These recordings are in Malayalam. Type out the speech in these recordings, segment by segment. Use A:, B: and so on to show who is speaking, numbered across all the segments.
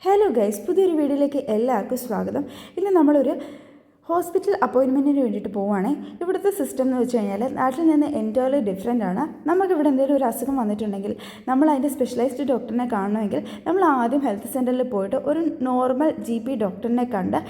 A: ഹലോ ഗൈസ്, പുതിയൊരു വീഡിയോയിലേക്ക് എല്ലാവർക്കും സ്വാഗതം. ഇന്ന് നമ്മളൊരു ഹോസ്പിറ്റൽ അപ്പോയിൻമെൻറ്റിന് വേണ്ടിയിട്ട് പോവുകയാണേ. ഇവിടുത്തെ സിസ്റ്റം എന്ന് വെച്ച് കഴിഞ്ഞാൽ നാട്ടിൽ നിന്ന് എൻറ്റയർലി ഡിഫറെൻ്റ് ആണ്. നമുക്കിവിടെ എന്തെങ്കിലും ഒരു അസുഖം വന്നിട്ടുണ്ടെങ്കിൽ നമ്മൾ അതിൻ്റെ സ്പെഷ്യലൈസ്ഡ് ഡോക്ടറിനെ കാണണമെങ്കിൽ നമ്മൾ ആദ്യം ഹെൽത്ത് സെൻറ്ററിൽ പോയിട്ട് ഒരു നോർമൽ GP ഡോക്ടറിനെ കണ്ട്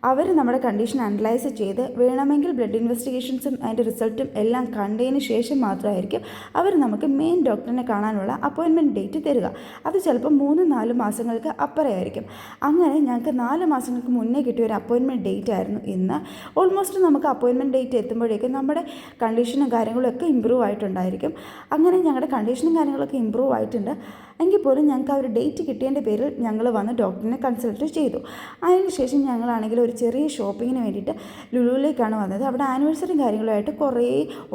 A: അവർ നമ്മുടെ കണ്ടീഷൻ അനലൈസ് ചെയ്ത് വേണമെങ്കിൽ ബ്ലഡ് ഇൻവെസ്റ്റിഗേഷൻസും അതിൻ്റെ റിസൾട്ടും എല്ലാം കണ്ടതിന് ശേഷം മാത്രമായിരിക്കും അവർ നമുക്ക് മെയിൻ ഡോക്ടറിനെ കാണാനുള്ള അപ്പോയിൻമെൻറ്റ് ഡേറ്റ് തരിക. അത് ചിലപ്പോൾ 3-4 മാസങ്ങൾക്ക് അപ്പുറമായിരിക്കും. അങ്ങനെ ഞങ്ങൾക്ക് 4 മാസങ്ങൾക്ക് മുന്നേ കിട്ടിയ ഒരു അപ്പോയിൻമെൻറ്റ് ഡേറ്റ് ആയിരുന്നു ഇന്ന്. ഓൾമോസ്റ്റ് നമുക്ക് അപ്പോയിൻമെൻറ്റ് ഡേറ്റ് എത്തുമ്പോഴേക്കും നമ്മുടെ കണ്ടീഷനും കാര്യങ്ങളൊക്കെ ഇമ്പ്രൂവ് ആയിട്ടുണ്ടായിരിക്കും. അങ്ങനെ ഞങ്ങളുടെ കണ്ടീഷനും കാര്യങ്ങളൊക്കെ ഇമ്പ്രൂവ് ആയിട്ടുണ്ട്. എങ്കിൽ പോലും ഞങ്ങൾക്ക് ആ ഒരു ഡേറ്റ് കിട്ടിയതിൻ്റെ പേരിൽ ഞങ്ങൾ വന്ന് ഡോക്ടറിനെ കൺസൾട്ട് ചെയ്തു. അതിനുശേഷം ഞങ്ങളാണെങ്കിൽ ഒരു ചെറിയ ഷോപ്പിങ്ങിന് വേണ്ടിയിട്ട് ലുലുവിലേക്കാണ് വന്നത്. അവിടെ ആനിവേഴ്സറിയും കാര്യങ്ങളുമായിട്ട് കുറേ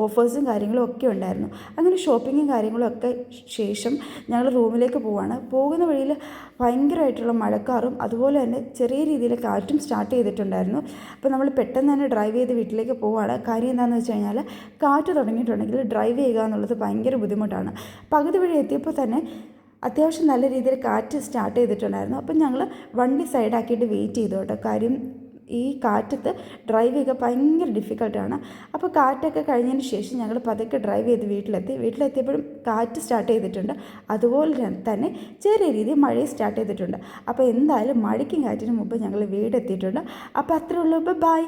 A: ഓഫേഴ്സും കാര്യങ്ങളും ഒക്കെ ഉണ്ടായിരുന്നു. അങ്ങനെ ഷോപ്പിങ്ങും കാര്യങ്ങളും ഒക്കെ ശേഷം ഞങ്ങൾ റൂമിലേക്ക് പോവുകയാണ്. പോകുന്ന വഴിയിൽ ഭയങ്കരമായിട്ടുള്ള മഴക്കാറും അതുപോലെ തന്നെ ചെറിയ രീതിയിൽ കാറ്റും സ്റ്റാർട്ട് ചെയ്തിട്ടുണ്ടായിരുന്നു. അപ്പോൾ നമ്മൾ പെട്ടെന്ന് തന്നെ ഡ്രൈവ് ചെയ്ത് വീട്ടിലേക്ക് പോവുകയാണ്. കാര്യം എന്താണെന്ന് വെച്ച് കഴിഞ്ഞാൽ കാറ്റ് തുടങ്ങിയിട്ടുണ്ടെങ്കിൽ ഡ്രൈവ് ചെയ്യുക എന്നുള്ളത് ഭയങ്കര ബുദ്ധിമുട്ടാണ്. പകുതി വഴി എത്തിയപ്പോൾ തന്നെ അത്യാവശ്യം നല്ല രീതിയിൽ കാറ്റ് സ്റ്റാർട്ട് ചെയ്തിട്ടുണ്ടായിരുന്നു. അപ്പം ഞങ്ങൾ വണ്ടി സൈഡാക്കിയിട്ട് വെയിറ്റ് ചെയ്തു കേട്ടോ. കാര്യം ഈ കാറ്റത്ത് ഡ്രൈവ് ചെയ്യുക ഭയങ്കര ഡിഫിക്കൽട്ടാണ്. അപ്പോൾ കാറ്റൊക്കെ കഴിഞ്ഞതിന് ശേഷം ഞങ്ങൾ പതുക്കെ ഡ്രൈവ് ചെയ്ത് വീട്ടിലെത്തിയപ്പോഴും കാറ്റ് സ്റ്റാർട്ട് ചെയ്തിട്ടുണ്ട്. അതുപോലെ തന്നെ ചെറിയ രീതിയിൽ മഴയും സ്റ്റാർട്ട് ചെയ്തിട്ടുണ്ട്. അപ്പോൾ എന്തായാലും മഴയ്ക്കും കാറ്റിനും മുമ്പ് ഞങ്ങൾ വീടെത്തിയിട്ടുണ്ട്. അപ്പോൾ അത്രേ ഉള്ളൂ. ബൈ.